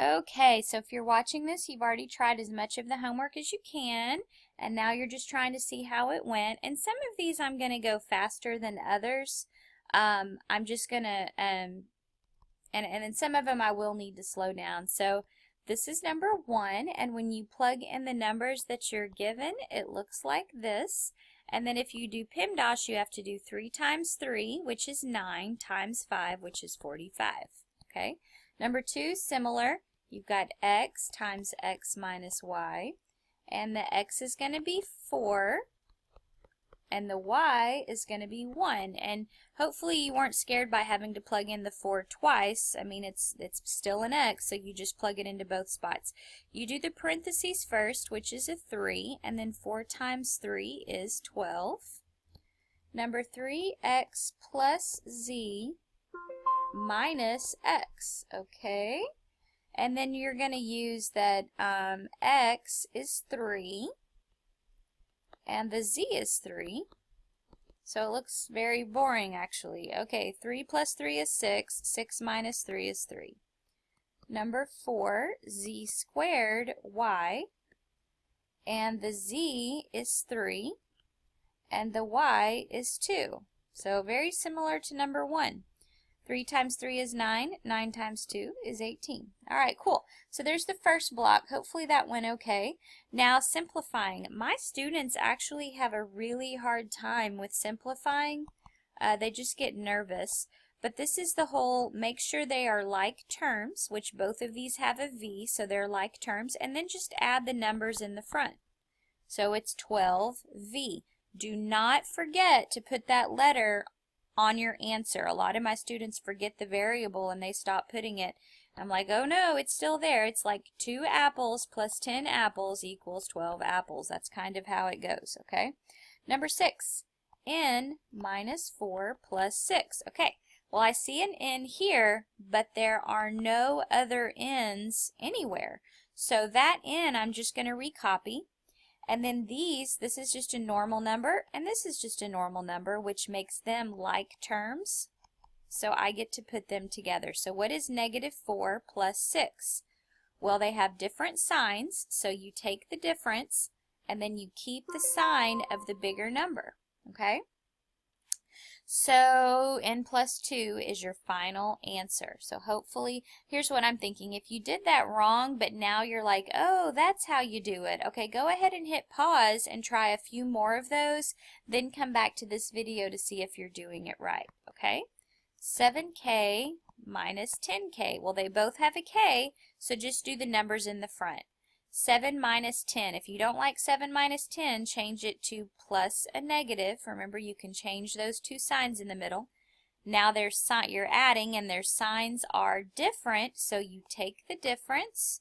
Okay, so if you're watching this, you've already tried as much of the homework as you can, and now you're just trying to see how it went. And some of these I'm going to go faster than others. I'm just going to, and then some of them I will need to slow down. So this is number 1, and when you plug in the numbers that you're given, it looks like this. And then if you do PEMDAS, you have to do 3 times 3, which is 9, times 5, which is 45. Okay. Number 2, similar. You've got x times x minus y, and the x is going to be 4, and the y is going to be 1. And hopefully you weren't scared by having to plug in the 4 twice. I mean, it's still an x, so you just plug it into both spots. You do the parentheses first, which is a 3, and then 4 times 3 is 12. Number 3, x plus z minus x, okay? And then you're going to use that x is 3 and the z is 3. So it looks very boring actually. Okay, 3 plus 3 is 6. 6 minus 3 is 3. Number 4, z squared y, and the z is 3 and the y is 2. So very similar to number 1. 3 times 3 is 9. 9 times 2 is 18. All right, cool. So there's the first block. Hopefully that went okay. Now simplifying. My students actually have a really hard time with simplifying. They just get nervous. But this is the whole, make sure they are like terms, which both of these have a v, so they're like terms, and then just add the numbers in the front. So it's 12v. Do not forget to put that letter on your answer. A lot of my students forget the variable and they stop putting it. I'm like, oh no, it's still there. It's like 2 apples plus 10 apples equals 12 apples. That's kind of how it goes, okay? Number 6, n minus 4 plus 6. Okay, well I see an n here, but there are no other n's anywhere. So that n I'm just going to recopy. And then this is just a normal number, and this is just a normal number, which makes them like terms. So I get to put them together. So what is negative 4 plus 6? Well, they have different signs, so you take the difference, and then you keep the sign of the bigger number, okay? So n plus 2 is your final answer. So hopefully, here's what I'm thinking. If you did that wrong, but now you're like, oh, that's how you do it. Okay, go ahead and hit pause and try a few more of those. Then come back to this video to see if you're doing it right. Okay? 7k minus 10k. Well, they both have a k, so just do the numbers in the front. 7 minus 10. If you don't like 7 minus 10, change it to plus a negative. Remember, you can change those two signs in the middle. Now you're adding and their signs are different, so you take the difference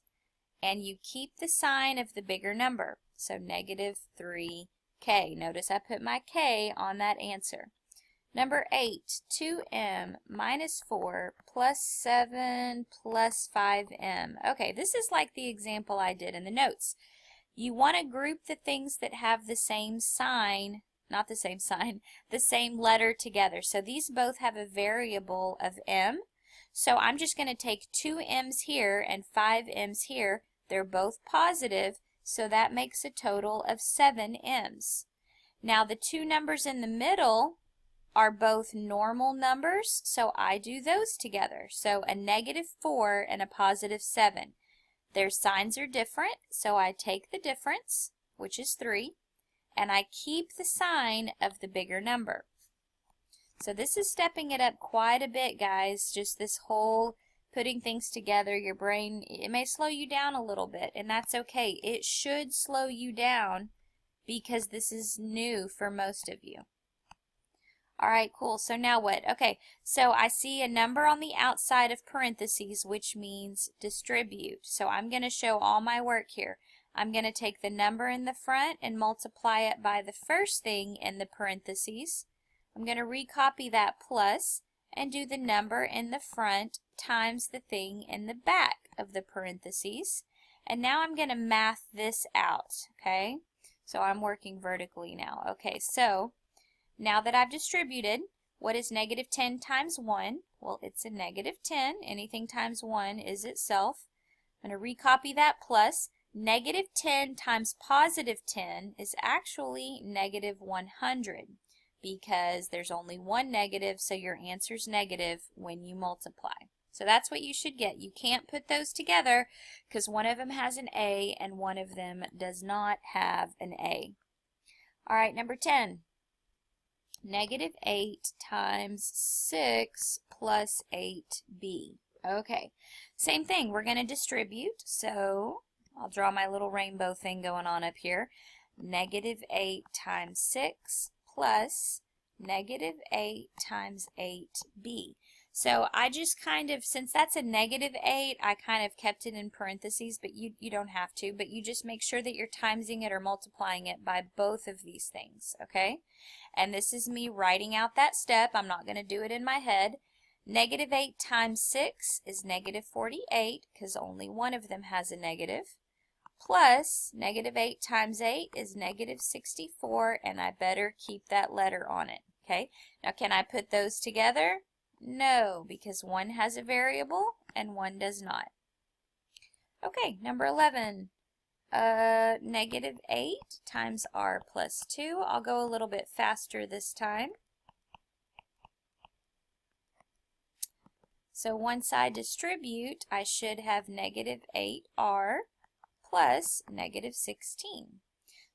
and you keep the sign of the bigger number. So negative 3k. Notice I put my k on that answer. Number 8, 2m minus 4 plus 7 plus 5m. Okay, this is like the example I did in the notes. You want to group the things that have the same sign, not the same sign, the same letter together. So these both have a variable of m. So I'm just going to take 2 m's here and 5 m's here. They're both positive, so that makes a total of 7 m's. Now the two numbers in the middle are both normal numbers, so I do those together. So a negative 4 and a positive 7. Their signs are different, so I take the difference, which is 3, and I keep the sign of the bigger number. So this is stepping it up quite a bit, guys. Just this whole putting things together, your brain, it may slow you down a little bit, and that's okay. It should slow you down because this is new for most of you. All right, cool. So now what? Okay, so I see a number on the outside of parentheses, which means distribute. So I'm going to show all my work here. I'm going to take the number in the front and multiply it by the first thing in the parentheses. I'm going to recopy that plus and do the number in the front times the thing in the back of the parentheses. And now I'm going to math this out, okay? So I'm working vertically now. Okay, so now that I've distributed, what is negative 10 times 1? Well, it's a negative 10. Anything times 1 is itself. I'm going to recopy that plus. Negative 10 times positive 10 is actually negative 100 because there's only one negative, so your answer's negative when you multiply. So that's what you should get. You can't put those together because one of them has an A and one of them does not have an A. All right, number 10. Negative 8 times 6 plus 8b. Okay, same thing. We're going to distribute. So I'll draw my little rainbow thing going on up here. Negative 8 times 6 plus negative 8 times 8b. So I just kind of, since that's a negative 8, I kind of kept it in parentheses, but you don't have to, but you just make sure that you're timesing it or multiplying it by both of these things, okay? And this is me writing out that step. I'm not going to do it in my head. Negative 8 times 6 is negative 48, because only one of them has a negative, plus negative 8 times 8 is negative 64, and I better keep that letter on it, okay? Now, can I put those together? No, because one has a variable and one does not. Okay, number 11. Negative 8 times r plus 2. I'll go a little bit faster this time. So once I distribute, I should have negative 8r plus negative 16.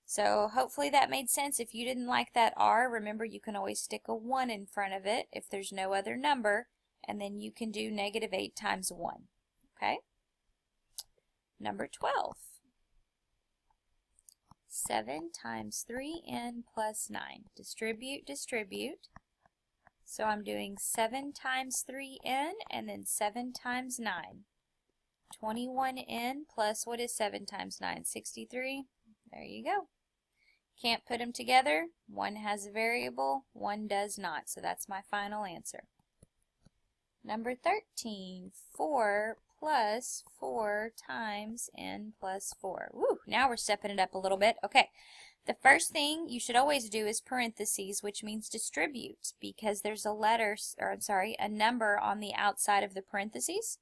So hopefully that made sense. If you didn't like that r, remember you can always stick a 1 in front of it if there's no other number, and then you can do negative 8 times 1. Okay? Number 12. 7 times 3n plus 9. Distribute, distribute. So I'm doing 7 times 3n and then 7 times 9. 21n plus, what is 7 times 9? 63. There you go. Can't put them together. One has a variable, one does not. So that's my final answer. Number 13, 4 plus 4 times n plus 4. Woo, now we're stepping it up a little bit. Okay, the first thing you should always do is parentheses, which means distribute, because there's a letter, or I'm sorry, a number on the outside of the parentheses.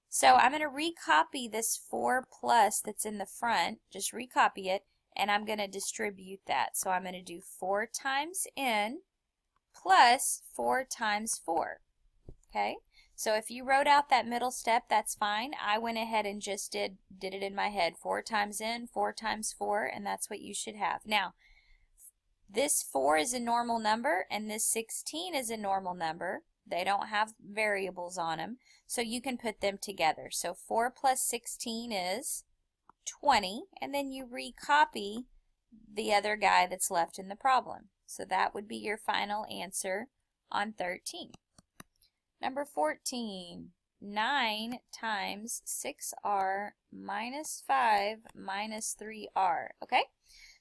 So I'm going to recopy this 4 plus that's in the front, just recopy it, and I'm going to distribute that. So I'm going to do 4 times n plus 4 times 4. Okay? So if you wrote out that middle step, that's fine. I went ahead and just did it in my head. 4 times n, 4 times 4, and that's what you should have. Now, this 4 is a normal number, and this 16 is a normal number. They don't have variables on them, so you can put them together. So 4 plus 16 is 20, and then you recopy the other guy that's left in the problem. So that would be your final answer on 13. Number 14, 9 times 6r minus 5 minus 3r. Okay?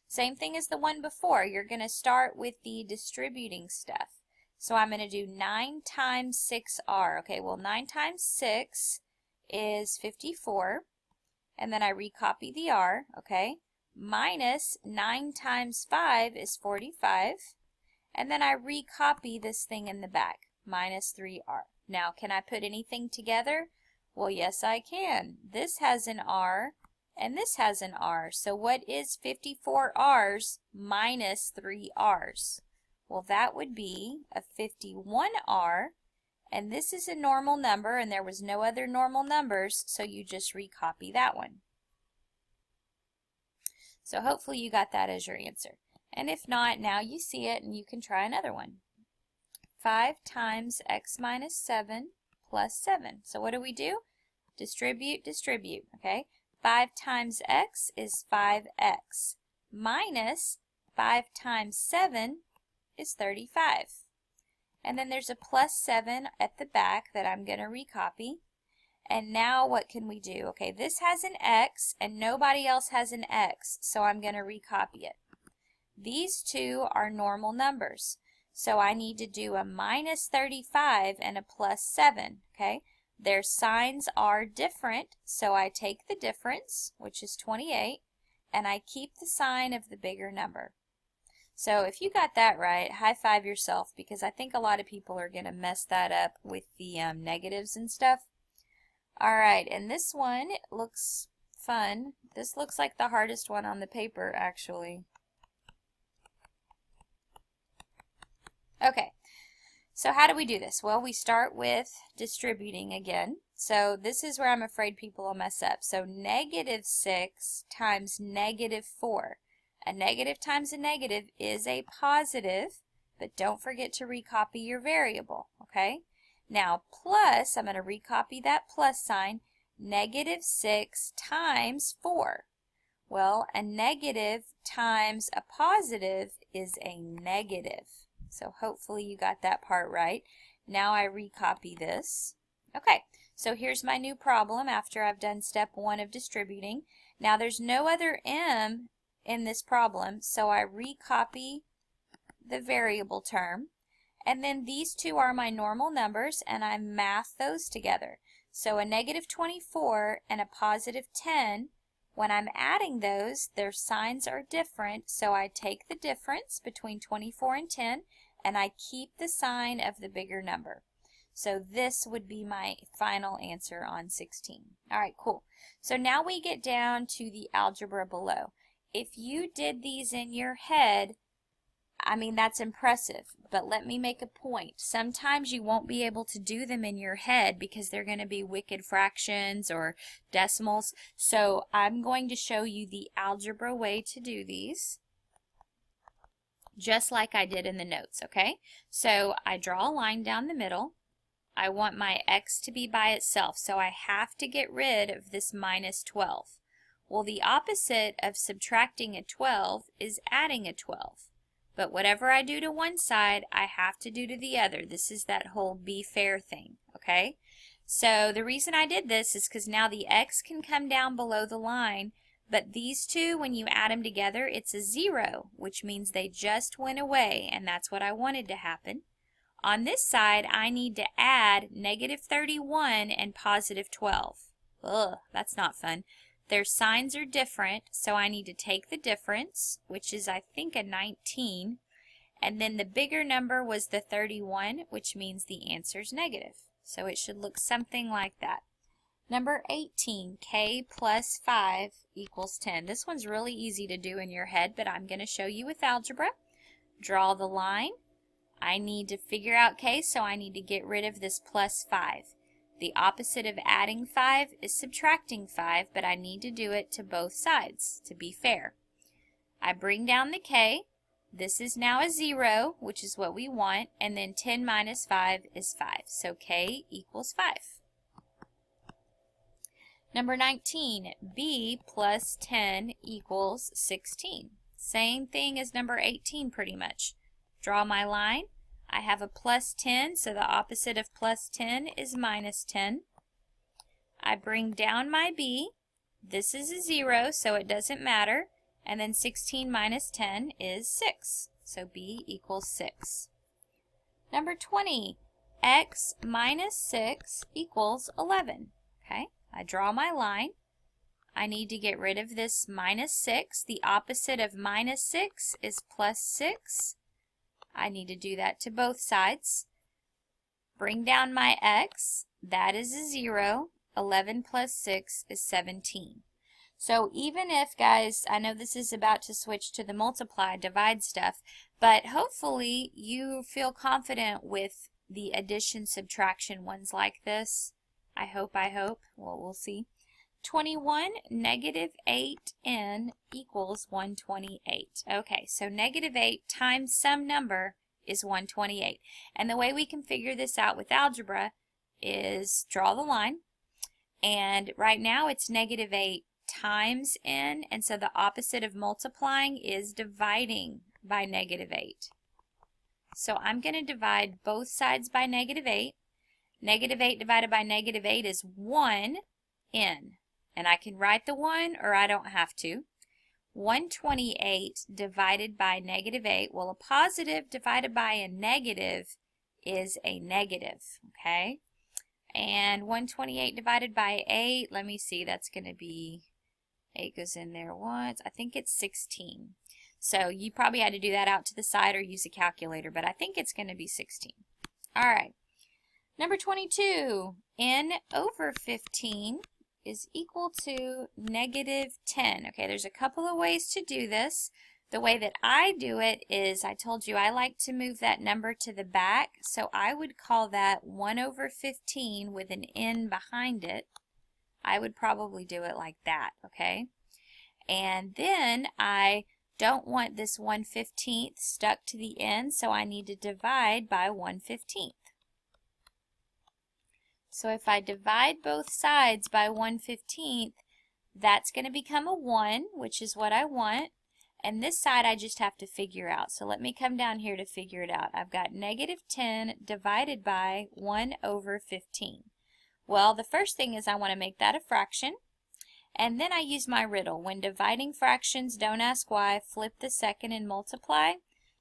Same thing as the one before. You're going to start with the distributing stuff. So I'm going to do 9 times 6r. Okay, well 9 times 6 is 54. And then I recopy the r, okay? Minus 9 times 5 is 45. And then I recopy this thing in the back, minus 3r. Now, can I put anything together? Well, yes, I can. This has an r, and this has an r. So what is 54 r's minus 3 r's? Well, that would be a 51r. And this is a normal number, and there was no other normal numbers, so you just recopy that one. So hopefully you got that as your answer. And if not, now you see it, and you can try another one. 5 times x minus 7 plus 7. So what do? Distribute, distribute, okay? 5 times x is 5x, minus 5 times 7 is 35. And then there's a plus 7 at the back that I'm going to recopy. And now what can we do? Okay, this has an x and nobody else has an x, so I'm going to recopy it. These two are normal numbers, so I need to do a minus 35 and a plus 7, okay? Their signs are different, so I take the difference, which is 28, and I keep the sign of the bigger number. So if you got that right, high five yourself, because I think a lot of people are going to mess that up with the negatives and stuff. All right, and this one looks fun. This looks like the hardest one on the paper, actually. Okay, so how do we do this? Well, we start with distributing again. So this is where I'm afraid people will mess up. So negative 6 times negative 4. A negative times a negative is a positive, but don't forget to recopy your variable, okay? Now, plus, I'm going to recopy that plus sign, negative 6 times 4. Well, a negative times a positive is a negative. So hopefully you got that part right. Now I recopy this. Okay, so here's my new problem after I've done step 1 of distributing. Now there's no other m in this problem, so I recopy the variable term. And then these two are my normal numbers, and I math those together. So a negative 24 and a positive 10, when I'm adding those, their signs are different, so I take the difference between 24 and 10, and I keep the sign of the bigger number. So this would be my final answer on 16. All right, cool. So now we get down to the algebra below. If you did these in your head, I mean, that's impressive, but let me make a point. Sometimes you won't be able to do them in your head because they're going to be wicked fractions or decimals. So I'm going to show you the algebra way to do these, just like I did in the notes, okay? So I draw a line down the middle. I want my x to be by itself, so I have to get rid of this minus 12. Well, the opposite of subtracting a 12 is adding a 12. But whatever I do to one side, I have to do to the other. This is that whole be fair thing, okay? So the reason I did this is because now the x can come down below the line, but these two, when you add them together, it's a 0, which means they just went away, and that's what I wanted to happen. On this side, I need to add negative 31 and positive 12. Ugh, that's not fun. Their signs are different, so I need to take the difference, which is, I think, a 19, and then the bigger number was the 31, which means the answer's negative. So it should look something like that. Number 18, k plus 5 equals 10. This one's really easy to do in your head, but I'm going to show you with algebra. Draw the line. I need to figure out k, so I need to get rid of this plus 5. The opposite of adding 5 is subtracting 5, but I need to do it to both sides to be fair. I bring down the k. This is now a 0, which is what we want, and then 10 minus 5 is 5. So k equals 5. Number 19, b plus 10 equals 16. Same thing as number 18 pretty much. Draw my line. I have a plus 10, so the opposite of plus 10 is minus 10. I bring down my b. This is a 0, so it doesn't matter. And then 16 minus 10 is 6. So b equals 6. Number 20, x minus 6 equals 11. Okay, I draw my line. I need to get rid of this minus 6. The opposite of minus 6 is plus 6. I need to do that to both sides. Bring down my x. That is a 0. 11 plus 6 is 17. So even if, guys, I know this is about to switch to the multiply, divide stuff, but hopefully you feel confident with the addition, subtraction ones like this. I hope. Well, we'll see. 21 negative 8n equals 128. Okay, so negative 8 times some number is 128. And the way we can figure this out with algebra is draw the line. And right now it's negative 8 times n, and so the opposite of multiplying is dividing by negative 8. So I'm going to divide both sides by negative 8. Negative 8 divided by negative 8 is 1n. And I can write the 1 or I don't have to. 128 divided by negative 8. Well, a positive divided by a negative is a negative, okay? And 128 divided by 8, let me see, that's going to be, 8 goes in there once. I think it's 16. So you probably had to do that out to the side or use a calculator, but I think it's going to be 16. All right. Number 22, n over 15 is equal to negative 10. Okay, there's a couple of ways to do this. The way that I do it is, I told you I like to move that number to the back, so I would call that 1 over 15 with an n behind it. I would probably do it like that, okay? And then I don't want this 1/15 stuck to the end, so I need to divide by 1/15. So if I divide both sides by 1/15, that's going to become a 1, which is what I want. And this side I just have to figure out. So let me come down here to figure it out. I've got negative 10 divided by 1 over 15. Well, the first thing is I want to make that a fraction. And then I use my riddle. When dividing fractions, don't ask why. Flip the second and multiply.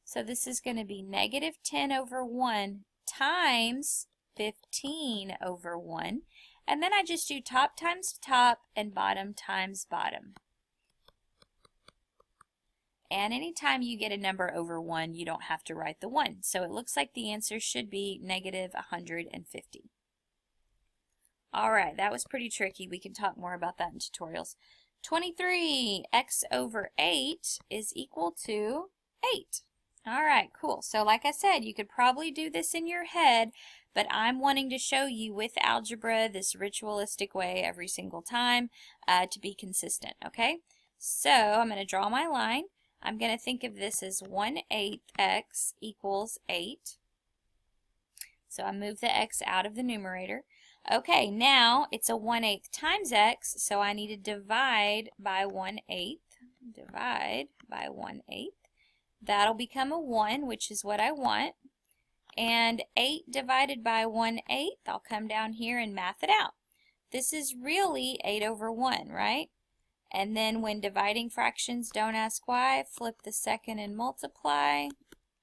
So this is going to be negative 10 over 1 times 15 over 1. And then I just do top times top and bottom times bottom. And anytime you get a number over 1, you don't have to write the 1. So it looks like the answer should be negative 150. All right, that was pretty tricky. We can talk more about that in tutorials. 23, x over 8 is equal to 8. All right, cool. So like I said, you could probably do this in your head, but I'm wanting to show you with algebra this ritualistic way every single time to be consistent, okay? So I'm going to draw my line. I'm going to think of this as 1/8 x equals 8. So I move the x out of the numerator. Okay, now it's a 1/8 times x, so I need to divide by 1/8. Divide by 1/8. That'll become a 1, which is what I want. And 8 divided by 1/8, I'll come down here and math it out. This is really 8 over 1, right? And then when dividing fractions, don't ask why, flip the second and multiply.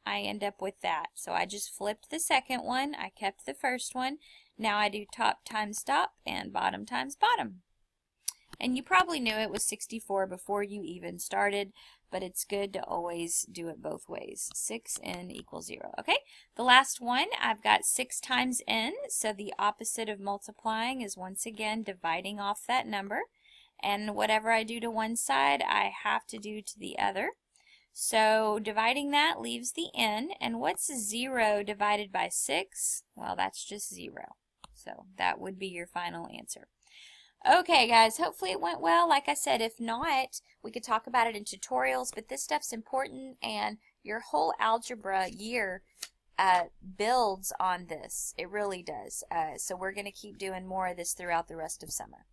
I end up with that. So I just flipped the second one, I kept the first one. Now I do top times top and bottom times bottom. And you probably knew it was 64 before you even started, but it's good to always do it both ways. 6n equals 0. Okay, the last one, I've got 6 times n, so the opposite of multiplying is once again dividing off that number. And whatever I do to one side, I have to do to the other. So dividing that leaves the n, and what's 0 divided by 6? Well, that's just 0. So that would be your final answer. Okay, guys, hopefully it went well. Like I said, if not, we could talk about it in tutorials, but this stuff's important, and your whole algebra year builds on this. It really does. So we're going to keep doing more of this throughout the rest of summer.